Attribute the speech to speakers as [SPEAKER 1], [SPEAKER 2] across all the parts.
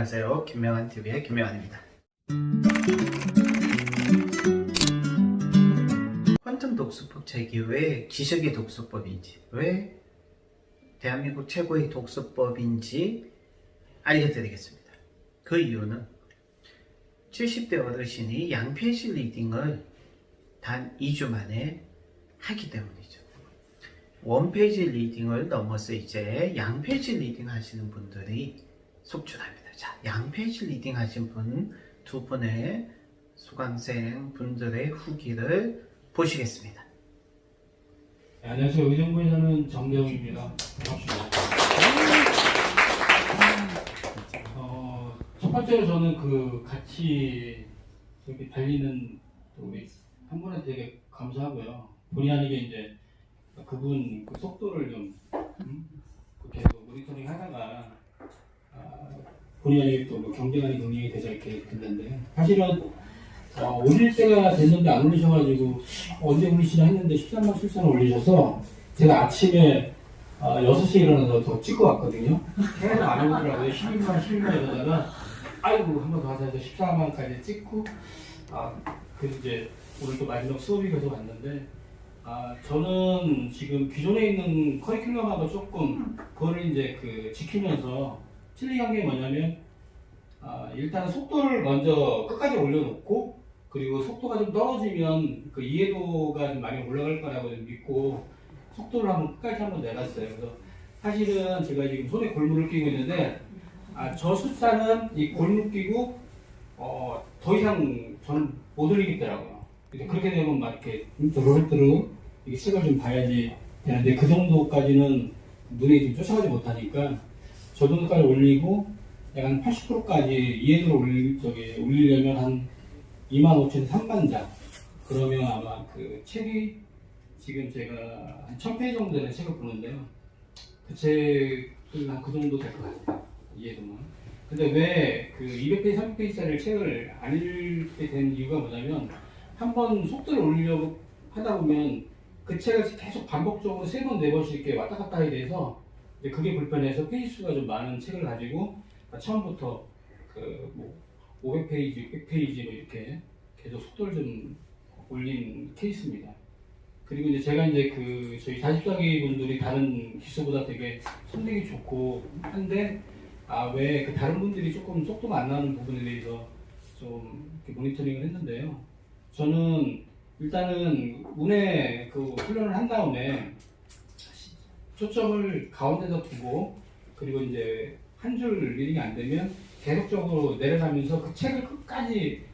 [SPEAKER 1] 안녕하세요. 김명환TV의 김명환입니다. 퀀텀 독서법 제기 왜 기적의 독서법인지, 왜 대한민국 최고의 독서법인지 알려드리겠습니다. 그 이유는 70대 어르신이 양페이지 리딩을 단 2주 만에 하기 때문이죠. 원페이지 리딩을 넘어서 이제 양페이지 리딩 하시는 분들이 속출합니다. 자, 양페이지 리딩 하신 분 두 분의 수강생 분들의 후기를 보시겠습니다.
[SPEAKER 2] 네, 안녕하세요. 의정부에 사는 정대웅입니다. 반갑습니다. 첫 번째로 저는 같이 저기 달리는 우리 한 분한테 되게 감사하고요. 본의 아니게 이제 그분 속도를 좀 계속 모니터링 하다가 본의 아니게 또 경쟁하는 경쟁이 되지 않게 됐는데, 사실은 올릴 때가 됐는데 안 올리셔가지고 언제 올리시나 했는데 13만 7천 올리셔서 제가 아침에 6시에 일어나서 더 찍고 왔거든요. 계속 안 오더라고요. 11만 이러다가 아이고 한 번 더 하자 해서 14만까지 찍고 그래서 이제 오늘 또 마지막 수업이 계속 왔는데, 저는 지금 기존에 있는 커리큘럼하고 조금 그거를 이제 지키면서 틀리한 게 뭐냐면, 일단 속도를 먼저 끝까지 올려놓고, 그리고 속도가 좀 떨어지면 그 이해도가 좀 많이 올라갈 거라고 좀 믿고 속도를 끝까지 한번 내봤어요. 그래서 사실은 제가 지금 손에 골무를 끼고 있는데, 저 숫자는 이 골무 끼고 더 이상 저는 못 올리겠더라고요. 그렇게 되면 막 이렇게 드르륵 이게 책을 좀 봐야지 되는데, 그 정도까지는 눈에 좀 쫓아가지 못하니까 저 정도까지 올리고 약간 80%까지 이해도를 올리려면 한 25,000, 3만 자. 그러면 아마 책이 지금 제가 한 1000페이지 정도 되는 책을 보는데요. 그 책은 한 그 정도 될 것 같아요. 이해도만. 근데 왜 200페이지, 300페이지짜리 책을 안 읽게 된 이유가 뭐냐면, 한번 속도를 올리려고 하다 보면 그 책을 계속 반복적으로 3번, 4번씩 이렇게 왔다 갔다 하게 돼서 그게 불편해서 페이지 수가 좀 많은 책을 가지고 처음부터 500페이지, 600페이지 이렇게 계속 속도를 좀 올린 케이스입니다. 그리고 이제 제가 저희 44기 분들이 다른 기수보다 되게 성적이 좋고 한데, 왜 다른 분들이 조금 속도가 안 나는 부분에 대해서 좀 이렇게 모니터링을 했는데요. 저는 일단은 운에 훈련을 한 다음에 초점을 가운데다 두고, 그리고 이제 한 줄 리딩이 안 되면 계속적으로 내려가면서 그 책을 끝까지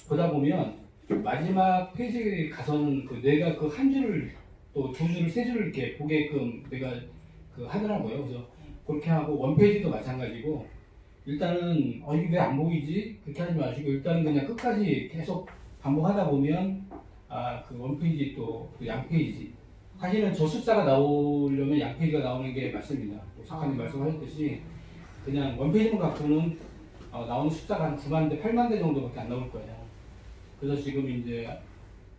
[SPEAKER 2] 보다 보면 마지막 페이지에 가서는 내가 한 줄을 또 두 줄을 세 줄을 이렇게 보게끔 내가 하더라고요. 그래서 그렇게 하고, 원페이지도 마찬가지고, 일단은 이게 왜 안 보이지? 그렇게 하지 마시고 일단은 그냥 끝까지 계속 반복하다 보면 원페이지 또 양페이지, 사실은 저 숫자가 나오려면 양페이지가 나오는 게 맞습니다. 작가님 말씀하셨듯이 그냥 원페이지만 갖고는 나오는 숫자가 한 9만 대, 8만 대 정도밖에 안 나올 거예요. 그래서 지금 이제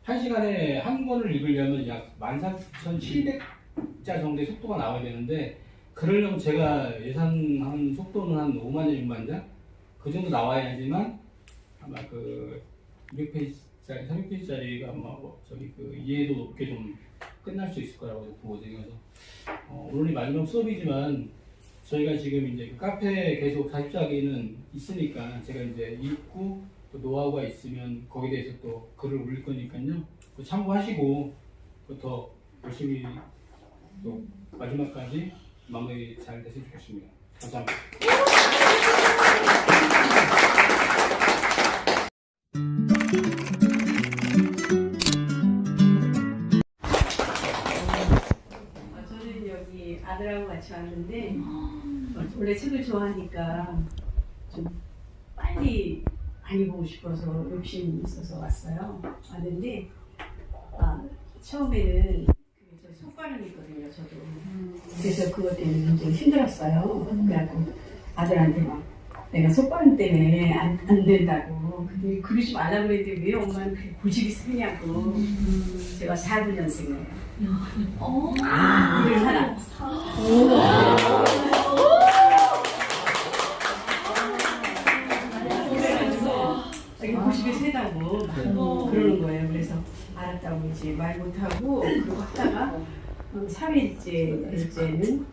[SPEAKER 2] 1시간에 한 권을 읽으려면 약 13,700자 정도의 속도가 나와야 되는데, 그러려면 제가 예상한 속도는 한 5만 자, 6만 자? 그 정도 나와야지만 아마 200페이지짜리, 300페이지짜리가 아마 이해도 높게 좀 끝날 수 있을 거라고 보거든요. 그래서 오늘이 마지막 수업이지만 저희가 지금 이제 카페에 계속 44기는 있으니까 제가 이제 읽고 또 노하우가 있으면 거기에 대해서 또 글을 올릴 거니까요. 참고하시고 더 열심히 또 마지막까지 마무리 잘 됐으면 좋겠습니다. 감사합니다.
[SPEAKER 3] 저는 여기 아들하고 같이 왔는데, 원래 책을 좋아하니까 좀 빨리 많이 보고 싶어서 욕심이 있어서 왔어요. 왔는데 처음에는 저 손가락이 있거든요, 저도. 그래서 그것 때문에 좀 힘들었어요. 그래갖고 아들한테 막 내가 속바람 때문에 안 된다고. 근데 그러지 말라고 그랬는데 왜 엄마는 그렇게 고집이 세냐고. 제가 49년생이에요. 일을 하나. 된다고 막 그러는 거예요. 그래서 알았다고 이제 말 못하고 그러고 하다가 3일째는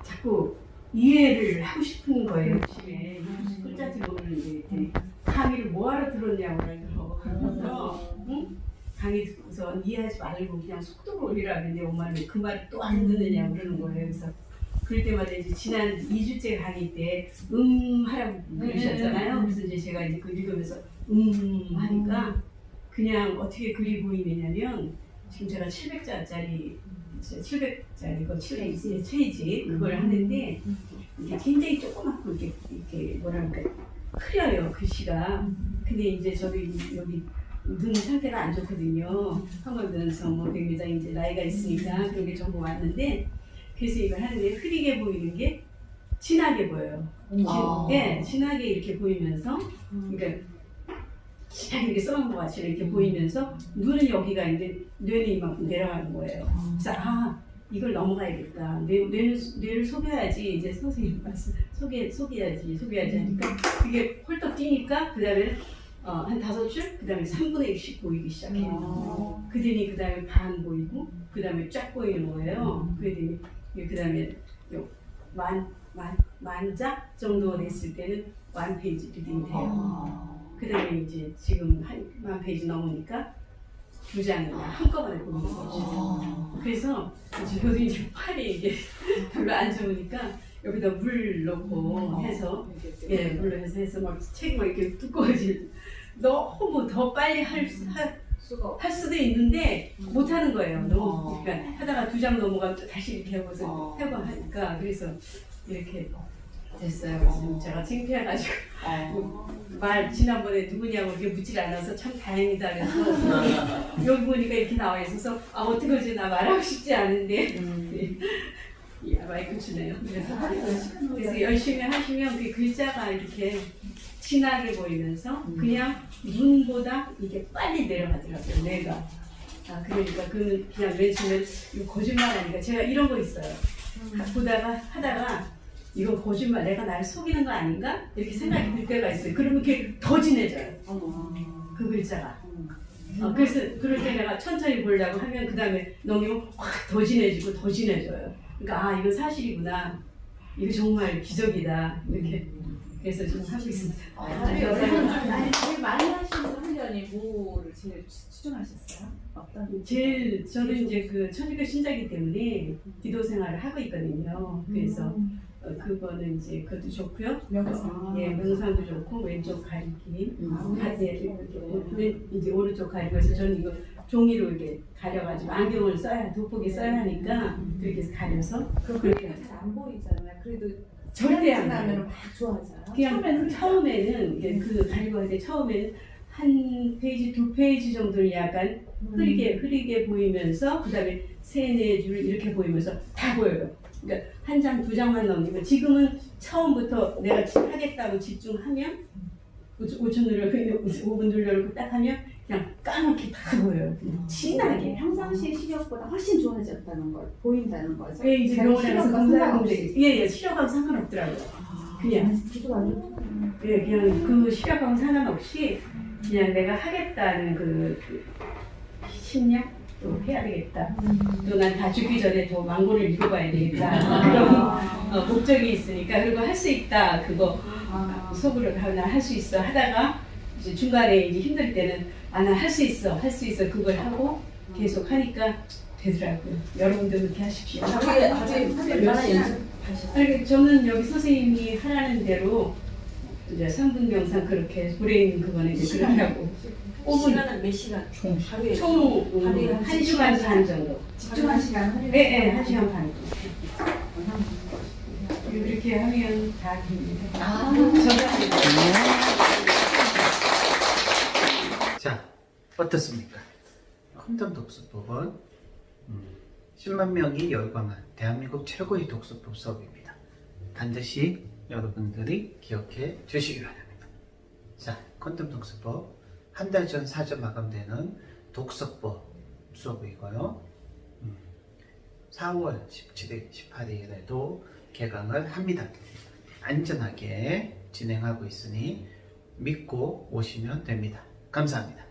[SPEAKER 3] 자꾸 이해를 하고 싶은 거예요. 집에 무슨 꿀자지 모르는데 강의를 뭐하러 들었냐고 그러면서 응? 강의 듣고서 이해하지 말고 그냥 속도로 올리라 그랬는데 엄마는 그 말을 또 안 듣느냐고 그러는 거예요. 그래서 그럴 때마다 이제 지난 2주째 강의 때 하라고 그러셨잖아요. 그래서 이제 제가 이제 그 읽으면서 하니까 그냥 어떻게 글이 보이냐면 지금 제가 700자짜리 그 페이지 그걸 하는데 이게 굉장히 조그맣고 이렇게 뭐랄까 흐려요 글씨가. 근데 이제 저도 여기 눈 상태가 안 좋거든요. 황골변성 뭐 백내장 이제 나이가 있으니까 그런 게 전부 왔는데 그래서 이걸 하는데 흐리게 보이는 게 진하게 보여요. 네, 진하게 이렇게 보이면서 그러니까 진하게 이렇게 써놓은 것 같이 이렇게 보이면서 눈은 여기가 있는데 뇌는 이만큼 내려가는 거예요. 그래서 이걸 넘어가야겠다. 뇌를 속여야지 이제 선생님 말씀 속여야지 하니까 그게 홀떡 뛰니까 그 다음에 한 5줄, 그 다음에 3분의 1씩 보이기 시작해요. 그더니 그 다음에 반 보이고, 그 다음에 쫙 보이는 거예요. 그더니 그 다음에 만작 정도 됐을 때는 1페이지 리딩이 돼요. 그 다음에 이제 지금 한 10페이지 넘으니까 2장이나 한꺼번에 보이는 거죠. 그래서 저도 이제 팔이 이게 별로 안 좋으니까 여기다 물 넣고 해서 물로 해서 막 책이 막 이렇게 두꺼워질 너무 더 빨리 할 수도 있는데 못 하는 거예요. 너무 그러니까 하다가 2장 넘어가면 또 다시 이렇게 하고서 해고 하니까 그래서 이렇게 됐어요. 그래서 제가 창피해가지고 말 지난번에 누구냐고 이렇게 묻질 않아서 참 다행이다 그래서 여기 보니까 이렇게 나와 있어서 어떡하지 나 말하고 싶지 않은데 마이크 주네요. 그래서 열심히 하시면 그 글자가 이렇게 진하게 보이면서 그냥 눈보다 이게 빨리 내려가더라고요. 뇌가. 그러니까 그냥 맨 처음에 이거 거짓말 아니까 제가 이런 거 있어요. 하다가 이거 거짓말 내가 나를 속이는 거 아닌가? 이렇게 생각이 들 때가 있어요. 그러면 이렇게 더 진해져요. 그 글자가. 그래서 그럴 때 내가 천천히 보려고 하면 그 다음에 넘기면 확 더 진해지고 더 진해져요. 그러니까 이거 사실이구나. 이거 정말 기적이다. 이렇게. 그래서 지금 하고 있습니다.
[SPEAKER 4] 제일 많이 하시는 훈련이 뭐를 제일 추천하셨어요?
[SPEAKER 3] 저는 이제 그 천주교 신자이기 때문에 기도 생활을 하고 있거든요. 그래서 그거는 이제 그것도 좋고요. 명상도 좋고 왼쪽 가리기, 이제 오른쪽 가리고 해서 저는 이거 종이로 이렇게 가려가지고 안경을 돋보기 써야 하니까 그렇게 해서 가려서
[SPEAKER 4] 그렇게 잘 안 보이잖아요. 그래도
[SPEAKER 3] 절대 안
[SPEAKER 4] 하면
[SPEAKER 3] 봐요.
[SPEAKER 4] 막 좋아하잖아요.
[SPEAKER 3] 그냥 처음에는 이게 그 가리고 할 때 처음에는 한 페이지, 2페이지 정도는 약간 흐리게 보이면서 그 다음에 3-4줄 이렇게 보이면서 다 보여요. 그러니까 1장, 2장만 넘기면 지금은 처음부터 내가 하겠다고 집중하면 5분 눌러놓고 딱 하면 그냥 까맣게 다 보여요. 진하게.
[SPEAKER 4] 평상시의 시력보다 훨씬 좋아졌다는 걸 보인다는 거죠.
[SPEAKER 3] 예, 이제 병원에 가서 검사하면 예, 시력하고 상관없더라고요. 그냥.
[SPEAKER 4] 기도가 안 좋다는
[SPEAKER 3] 예, 그냥 그 시력하고 상관없이 그냥 내가 하겠다는 그 심령? 또 해야 되겠다. 또 난 다 죽기 전에 또 망고를 읽어봐야 되겠다. 그런 목적이 있으니까 그리고 할 수 있다. 그거 속으로 나 할 수 있어 하다가 이제 중간에 이제 힘들 때는 나 할 수 있어 그걸 하고 계속 하니까 되더라고요. 여러분도 그렇게 하십시오.
[SPEAKER 4] 얼마나 연습하셨어요?
[SPEAKER 3] 저는 여기 선생님이 하라는 대로 이제 3분 명상 그렇게 브레인 그거는 이제 그렇게 하고
[SPEAKER 4] 시간은 몇 시간? 하루에
[SPEAKER 3] 총 1시간 반 정도.
[SPEAKER 4] 집중한 시간
[SPEAKER 3] 네, 1시간 반. 이렇게 하면 다 됩니다.
[SPEAKER 1] 자, 어떻습니까? 콘돔 독서법은 10만 명이 열광한 대한민국 최고의 독서법 수업입니다. 반드시 여러분들이 기억해 주시기 바랍니다. 자, 콘돔 독서법 한 달 전 사전 마감되는 독서법 수업이고요. 4월 17일, 18일에도 개강을 합니다. 안전하게 진행하고 있으니 믿고 오시면 됩니다. 감사합니다.